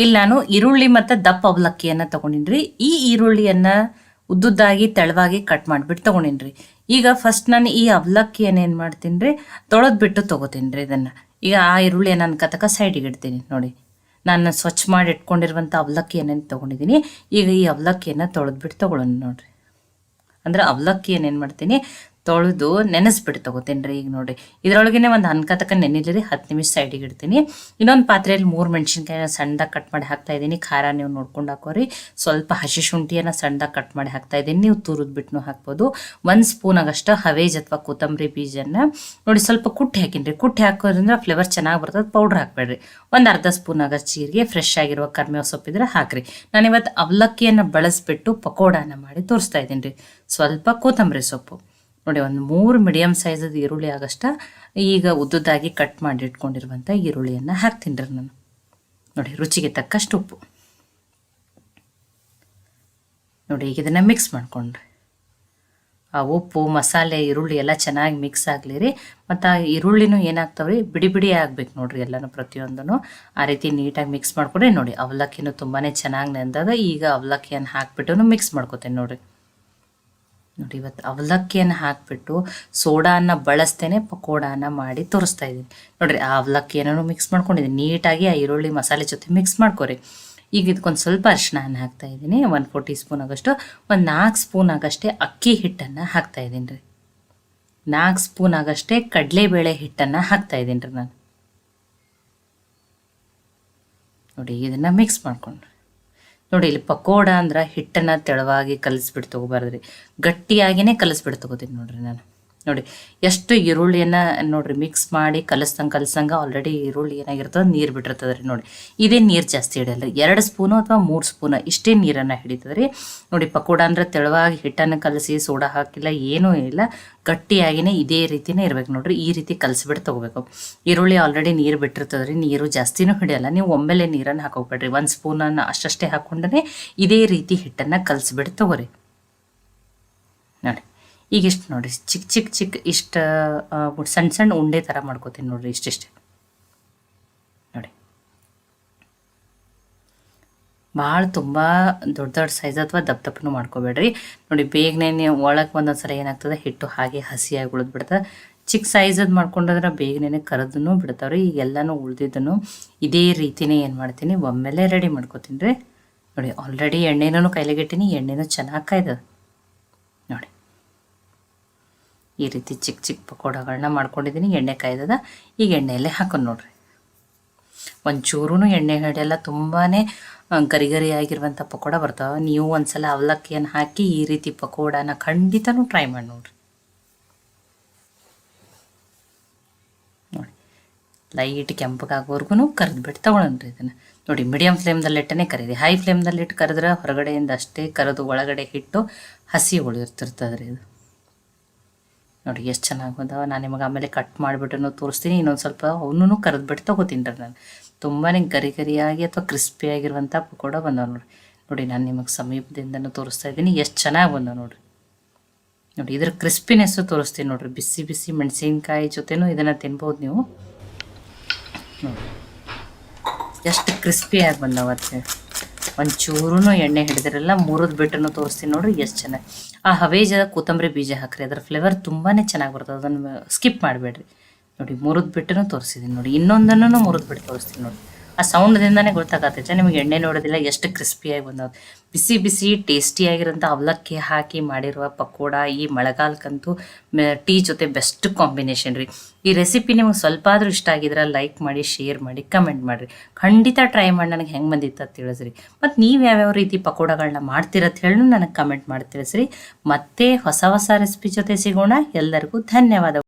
ಇಲ್ಲಿ ನಾನು ಈರುಳ್ಳಿ ಮತ್ತು ದಪ್ಪ ಅವಲಕ್ಕಿಯನ್ನು ತೊಗೊಂಡಿನ್ರಿ. ಈ ಈರುಳ್ಳಿಯನ್ನು ಉದ್ದುದ್ದಾಗಿ ತೆಳವಾಗಿ ಕಟ್ ಮಾಡಿಬಿಟ್ಟು ತೊಗೊಂಡಿನ್ರಿ. ಈಗ ಫಸ್ಟ್ ನಾನು ಈ ಅವಲಕ್ಕಿಯನ್ನು ಏನು ಮಾಡ್ತೀನಿ ರೀ, ತೊಳೆದ್ಬಿಟ್ಟು ತೊಗೋತೀನಿ ರೀ ಇದನ್ನು. ಈಗ ಆ ಈರುಳ್ಳಿಯನ್ನು ನಾನು ಕತಕ ಸೈಡಿಗೆ ಇಡ್ತೀನಿ ನೋಡಿ. ನಾನು ಸ್ವಚ್ಛ ಮಾಡಿ ಇಟ್ಕೊಂಡಿರುವಂಥ ಅವಲಕ್ಕಿಯನ್ನು ತೊಗೊಂಡಿದ್ದೀನಿ. ಈಗ ಈ ಅವಲಕ್ಕಿಯನ್ನು ತೊಳೆದ್ಬಿಟ್ಟು ತೊಗೊಳ್ಳೋಣ ನೋಡಿರಿ. ಅಂದ್ರೆ ಅವಲಕ್ಕಿಯನ್ನು ಏನು ಮಾಡ್ತೀನಿ, ತೊಳೆದು ನೆನೆಸ್ಬಿಟ್ಟು ತೊಗೋತೀನಿ ರೀ. ಈಗ ನೋಡಿರಿ, ಇದರೊಳಗೇ ಒಂದು ಅನ್ಕತಕ್ಕ ನೆನಿಲಿ 10 ನಿಮಿಷ ಸೈಡಿಗೆ ಇಡ್ತೀನಿ. ಇನ್ನೊಂದು ಪಾತ್ರೆಯಲ್ಲಿ 3 ಮೆಣಸಿನ್ಕಾಯಿನ ಸಣ್ಣದಾಗಿ ಕಟ್ ಮಾಡಿ ಹಾಕ್ತಾಯಿದ್ದೀನಿ. ಖಾರ ನೀವು ನೋಡ್ಕೊಂಡು ಹಾಕೋರಿ. ಸ್ವಲ್ಪ ಹಸಿ ಶುಂಠಿಯನ್ನು ಸಣ್ಣದಾಗಿ ಕಟ್ ಮಾಡಿ ಹಾಕ್ತಾಯಿದ್ದೀನಿ. ನೀವು ತುರಿದ್ಬಿಟ್ಟು ಹಾಕ್ಬೋದು. 1 ಸ್ಪೂನ್ ಆಗಷ್ಟು ಹವೇಜ್ ಅಥವಾ ಕೊತ್ತಂಬರಿ ಬೀಜನ ನೋಡಿ ಸ್ವಲ್ಪ ಕುಟ್ಟಿ ಹಾಕಿನ್ರಿ. ಕುಟ್ಟಿ ಹಾಕೋದ್ರಿಂದ ಫ್ಲೇವರ್ ಚೆನ್ನಾಗಿ ಬರ್ತದೆ. ಪೌಡ್ರ್ ಹಾಕ್ಬೇಡ್ರಿ. ಒಂದು ಅರ್ಧ ಸ್ಪೂನ್ ಆಗಷ್ಟು ಜೀರಿಗೆ, ಫ್ರೆಶ್ ಆಗಿರುವ ಕರಿಬೇವು ಸೊಪ್ಪಿದ್ರೆ ಹಾಕ್ರಿ. ನಾನಿವತ್ತು ಅವಲಕ್ಕಿಯನ್ನು ಬಳಸ್ಬಿಟ್ಟು ಪಕೋಡಾನ ಮಾಡಿ ತೋರಿಸ್ತಾ ಇದ್ದೀನಿ ರೀ. ಸ್ವಲ್ಪ ಕೊತ್ತಂಬರಿ ಸೊಪ್ಪು ನೋಡಿ, ಒಂದು 3 ಮೀಡಿಯಮ್ ಸೈಜದ ಈರುಳ್ಳಿ ಆಗಷ್ಟ ಈಗ ಉದ್ದುದಾಗಿ ಕಟ್ ಮಾಡಿ ಇಟ್ಕೊಂಡಿರುವಂಥ ಈರುಳ್ಳಿಯನ್ನು ಹಾಕ್ತೀನಿ ರೀ ನಾನು. ನೋಡಿ, ರುಚಿಗೆ ತಕ್ಕಷ್ಟು ಉಪ್ಪು ನೋಡಿ. ಈಗ ಇದನ್ನು ಮಿಕ್ಸ್ ಮಾಡ್ಕೊಂಡ್ರಿ. ಆ ಉಪ್ಪು, ಮಸಾಲೆ, ಈರುಳ್ಳಿ ಎಲ್ಲ ಚೆನ್ನಾಗಿ ಮಿಕ್ಸ್ ಆಗಲಿ ರೀ. ಮತ್ತು ಆ ಈರುಳ್ಳಿನೂ ಏನಾಗ್ತಾವ್ರಿ, ಬಿಡಿ ಬಿಡಿ ಆಗ್ಬೇಕು ನೋಡಿರಿ ಎಲ್ಲನೂ ಪ್ರತಿಯೊಂದೂ. ಆ ರೀತಿ ನೀಟಾಗಿ ಮಿಕ್ಸ್ ಮಾಡ್ಕೊಂಡ್ರೆ ನೋಡಿ, ಅವಲಕ್ಕಿನೂ ತುಂಬಾ ಚೆನ್ನಾಗಿ ನೆಂದದ. ಈಗ ಅವಲಕ್ಕಿಯನ್ನು ಹಾಕ್ಬಿಟ್ಟು ಮಿಕ್ಸ್ ಮಾಡ್ಕೊತೀನಿ ನೋಡಿರಿ. ನೋಡಿ, ಇವತ್ತು ಅವಲಕ್ಕಿಯನ್ನು ಹಾಕಿಬಿಟ್ಟು ಸೋಡಾನ ಬಳಸ್ತೇನೆ ಪಕೋಡಾನ ಮಾಡಿ ತೋರಿಸ್ತಾ ಇದ್ದೀನಿ ನೋಡಿರಿ. ಆ ಅವಲಕ್ಕಿಯನ್ನು ಮಿಕ್ಸ್ ಮಾಡ್ಕೊಂಡಿದ್ದೀನಿ ನೀಟಾಗಿ. ಆ ಈರುಳ್ಳಿ ಮಸಾಲೆ ಜೊತೆ ಮಿಕ್ಸ್ ಮಾಡ್ಕೊರಿ. ಈಗ ಇದಕ್ಕೊಂದು ಸ್ವಲ್ಪ ಅರಿಶಿನ ಹಾಕ್ತಾ ಇದ್ದೀನಿ. 1/4 ಟೀ ಸ್ಪೂನ್ ಆಗಷ್ಟು. ಒಂದು 4 ಸ್ಪೂನ್ ಆಗಷ್ಟೇ ಅಕ್ಕಿ ಹಿಟ್ಟನ್ನು ಹಾಕ್ತಾ ಇದ್ದೀನಿ ರೀ. 4 ಸ್ಪೂನ್ ಆಗಷ್ಟೇ ಕಡಲೆಬೇಳೆ ಹಿಟ್ಟನ್ನು ಹಾಕ್ತಾ ಇದ್ದೀನಿ ರೀ ನಾನು. ನೋಡಿ, ಇದನ್ನು ಮಿಕ್ಸ್ ಮಾಡ್ಕೊಂಡ್ರಿ. ನೋಡಿ, ಇಲ್ಲಿ ಪಕೋಡ ಅಂದ್ರೆ ಹಿಟ್ಟನ್ನು ತೆಳುವಾಗಿ ಕಲಿಸ್ಬಿಟ್ಟು ತೊಗೋಬಾರ್ದ್ರಿ, ಗಟ್ಟಿಯಾಗಿಯೇ ಕಲಿಸ್ಬಿಟ್ಟು ತೊಗೋತೀನಿ ನೋಡಿರಿ ನಾನು. ನೋಡಿ, ಎಷ್ಟು ಈರುಳ್ಳಿಯನ್ನು ನೋಡಿರಿ ಮಿಕ್ಸ್ ಮಾಡಿ ಕಲಸ್ದಂಗೆ ಆಲ್ರೆಡಿ ಈರುಳ್ಳಿ ಏನಾಗಿರ್ತದೆ, ನೀರು ಬಿಟ್ಟಿರ್ತದೆ ರೀ. ನೋಡಿ, ಇದೇ ನೀರು ಜಾಸ್ತಿ ಹಿಡಿಯಲ್ಲ. 2 ಸ್ಪೂನು ಅಥವಾ 3 ಸ್ಪೂನು ಇಷ್ಟೇ ನೀರನ್ನು ಹಿಡಿತದೆ ರೀ. ನೋಡಿ, ಪಕೋಡ ಅಂದರೆ ತೆಳುವಾಗಿ ಹಿಟ್ಟನ್ನು ಕಲಸಿ ಸೋಡಾ ಹಾಕಿಲ್ಲ, ಏನೂ ಇಲ್ಲ, ಗಟ್ಟಿಯಾಗಿಯೇ ಇದೇ ರೀತಿಯೇ ಇರಬೇಕು ನೋಡಿರಿ. ಈ ರೀತಿ ಕಲಿಸ್ಬಿಟ್ಟು ತೊಗೋಬೇಕು. ಈರುಳ್ಳಿ ಆಲ್ರೆಡಿ ನೀರು ಬಿಟ್ಟಿರ್ತದೆ ರೀ, ನೀರು ಜಾಸ್ತಿನೂ ಹಿಡಿಯಲ್ಲ. ನೀವು ಒಮ್ಮೆಲೆ ನೀರನ್ನು ಹಾಕೋಬೇಡ್ರಿ. 1 ಸ್ಪೂನನ್ನು ಅಷ್ಟೇ ಹಾಕ್ಕೊಂಡೇ ಇದೇ ರೀತಿ ಹಿಟ್ಟನ್ನು ಕಲಿಸ್ಬಿಟ್ಟು ತೊಗೋರಿ. ನೋಡಿ, ಈಗ ಇಷ್ಟು ನೋಡಿ, ಚಿಕ್ಕ ಇಷ್ಟು ಸಣ್ಣ ಉಂಡೆ ಥರ ಮಾಡ್ಕೋತೀನಿ ನೋಡಿರಿ. ಇಷ್ಟಿಷ್ಟೇ ನೋಡಿ. ಭಾಳ ತುಂಬ ದೊಡ್ಡ ಸೈಜ್ ಅಥವಾ ದಪ್ಪನೂ ಮಾಡ್ಕೋಬೇಡ್ರಿ. ನೋಡಿ, ಬೇಗನೆ ನೀವು ಒಳಗೆ ಒಂದೊಂದ್ಸಲ ಏನಾಗ್ತದೆ, ಹಿಟ್ಟು ಹಾಗೆ ಹಸಿಯಾಗಿ ಉಳಿದ್ಬಿಡ್ತದೆ. ಚಿಕ್ಕ ಸೈಜದ್ದು ಮಾಡ್ಕೊಂಡ್ರೆ ಬೇಗನೆ ಕರೆದೂ ಬಿಡ್ತಾವ್ರಿ. ಈಗೆಲ್ಲನೂ ಉಳಿದಿದ್ದನ್ನು ಇದೇ ರೀತಿಯೇ ಏನು ಮಾಡ್ತೀನಿ, ಒಮ್ಮೆಲೆ ರೆಡಿ ಮಾಡ್ಕೋತೀನಿ ರೀ. ನೋಡಿ, ಆಲ್ರೆಡಿ ಎಣ್ಣೆನೂ ಕೈಲಿಗಿಟ್ಟಿನಿ, ಎಣ್ಣೆನೂ ಚೆನ್ನಾಗಿ ಕಾಯ್ದದ ನೋಡಿ. ಈ ರೀತಿ ಚಿಕ್ಕ ಪಕೋಡಗಳನ್ನ ಮಾಡ್ಕೊಂಡಿದ್ದೀನಿ. ಎಣ್ಣೆ ಕಾಯ್ದದ. ಈಗ ಎಣ್ಣೆಯಲ್ಲೇ ಹಾಕೊಂಡು ನೋಡ್ರಿ. ಒಂಚೂರೂ ಎಣ್ಣೆ ಹಿಡಿಯಲ್ಲ, ತುಂಬಾ ಗರಿ ಆಗಿರುವಂಥ ಪಕೋಡ ಬರ್ತಾವೆ. ನೀವು ಒಂದ್ಸಲ ಅವಲಕ್ಕಿಯನ್ನು ಹಾಕಿ ಈ ರೀತಿ ಪಕೋಡನ ಖಂಡಿತನೂ ಟ್ರೈ ಮಾಡಿ ನೋಡ್ರಿ. ನೋಡಿ, ಲೈಟ್ ಕೆಂಪಗಾಗೋರ್ಗು ಕರೆದ್ಬಿಟ್ಟು ತೊಗೊಳನ್ರಿ ಇದನ್ನು. ನೋಡಿ, ಮೀಡಿಯಮ್ ಫ್ಲೇಮ್ದಲ್ಲಿ ಇಟ್ಟನೇ ಕರೀರಿ. ಹೈ ಫ್ಲೇಮ್ದಲ್ಲಿ ಇಟ್ಟು ಕರೆದ್ರೆ ಹೊರಗಡೆಯಿಂದ ಅಷ್ಟೇ ಕರೆದು ಒಳಗಡೆ ಹಿಟ್ಟು ಹಸಿ ಉಳಿದಿರ್ತಿರ್ತದೆ ರೀ ಇದು. ನೋಡಿ, ಎಷ್ಟು ಚೆನ್ನಾಗಿ ಬಂದವ. ನಾನು ನಿಮಗೆ ಆಮೇಲೆ ಕಟ್ ಮಾಡಿಬಿಟ್ಟು ತೋರಿಸ್ತೀನಿ. ಇನ್ನೊಂದು ಸ್ವಲ್ಪ ಅವನ್ನೂ ಕರೆದ್ಬಿಟ್ಟು ತೊಗೋತೀನಿ ರೀ ನಾನು. ತುಂಬಾ ಗರಿಯಾಗಿ ಅಥವಾ ಕ್ರಿಸ್ಪಿಯಾಗಿರುವಂಥ ಪಕೋಡ ಬಂದವ ನೋಡಿ. ನೋಡಿ, ನಾನು ನಿಮಗೆ ಸಮೀಪದಿಂದನೂ ತೋರಿಸ್ತಾ ಇದ್ದೀನಿ, ಎಷ್ಟು ಚೆನ್ನಾಗಿ ಬಂದವ ನೋಡಿರಿ. ನೋಡಿ, ಇದ್ರ ಕ್ರಿಸ್ಪಿನೆಸ್ಸು ತೋರಿಸ್ತೀನಿ ನೋಡಿರಿ. ಬಿಸಿ ಮೆಣಸಿನ್ಕಾಯಿ ಜೊತೆನೂ ಇದನ್ನು ತಿನ್ಬೋದು ನೀವು. ನೋಡಿ, ಎಷ್ಟು ಕ್ರಿಸ್ಪಿಯಾಗಿ ಬಂದವ ಅಂತೇಳಿ. ಒಂಚೂರೂ ಎಣ್ಣೆ ಹಿಡಿದಿರಲ್ಲ. ಮುರಿದು ಬಿಟ್ಟನ್ನು ತೋರಿಸ್ತೀನಿ ನೋಡಿರಿ, ಎಷ್ಟು ಚೆನ್ನಾಗಿ. ಆ ಹವೇಜದ ಕೊತ್ತಂಬರಿ ಬೀಜ ಹಾಕ್ರಿ, ಅದರ ಫ್ಲೇವರ್ ತುಂಬಾ ಚೆನ್ನಾಗಿ ಬರ್ತದೆ. ಅದನ್ನು ಸ್ಕಿಪ್ ಮಾಡಬೇಡ್ರಿ. ನೋಡಿ, ಮುರಿದು ಬಿಟ್ಟನ್ನು ತೋರಿಸಿದ್ದೀನಿ ನೋಡಿ. ಇನ್ನೊಂದನ್ನು ಮುರಿದು ಬಿಟ್ಟು ತೋರಿಸ್ತೀನಿ ನೋಡಿ. ಆ ಸೌಂಡ್ದಿಂದನೇ ಗೊತ್ತಾಗತ್ತೈತೆ ನಿಮಗೆ ಎಣ್ಣೆ ನೋಡೋದಿಲ್ಲ ಎಷ್ಟು ಕ್ರಿಸ್ಪಿಯಾಗಿ ಬಂದವು. ಬಿಸಿ ಟೇಸ್ಟಿಯಾಗಿರೋಂಥ ಅವಲಕ್ಕಿ ಹಾಕಿ ಮಾಡಿರುವ ಪಕೋಡ ಈ ಮಳೆಗಾಲಕ್ಕಂತೂ ಟೀ ಜೊತೆ ಬೆಸ್ಟ್ ಕಾಂಬಿನೇಷನ್ ರೀ. ಈ ರೆಸಿಪಿ ನಿಮಗೆ ಸ್ವಲ್ಪ ಆದರೂ ಇಷ್ಟ ಆಗಿದ್ರೆ ಲೈಕ್ ಮಾಡಿ, ಶೇರ್ ಮಾಡಿ, ಕಮೆಂಟ್ ಮಾಡಿರಿ. ಖಂಡಿತ ಟ್ರೈ ಮಾಡಿ ನನಗೆ ಹೆಂಗೆ ಬಂದಿತ್ತು ಅಂತ ತಿಳಿಸ್ರಿ. ಮತ್ತು ನೀವು ಯಾವ್ಯಾವ ರೀತಿ ಪಕೋಡಗಳನ್ನ ಮಾಡ್ತೀರತ್ತ ಹೇಳಿ ನನಗೆ ಕಮೆಂಟ್ ಮಾಡಿ ತಿಳಿಸ್ರಿ. ಮತ್ತೆ ಹೊಸ ರೆಸಿಪಿ ಜೊತೆ ಸಿಗೋಣ. ಎಲ್ಲರಿಗೂ ಧನ್ಯವಾದ.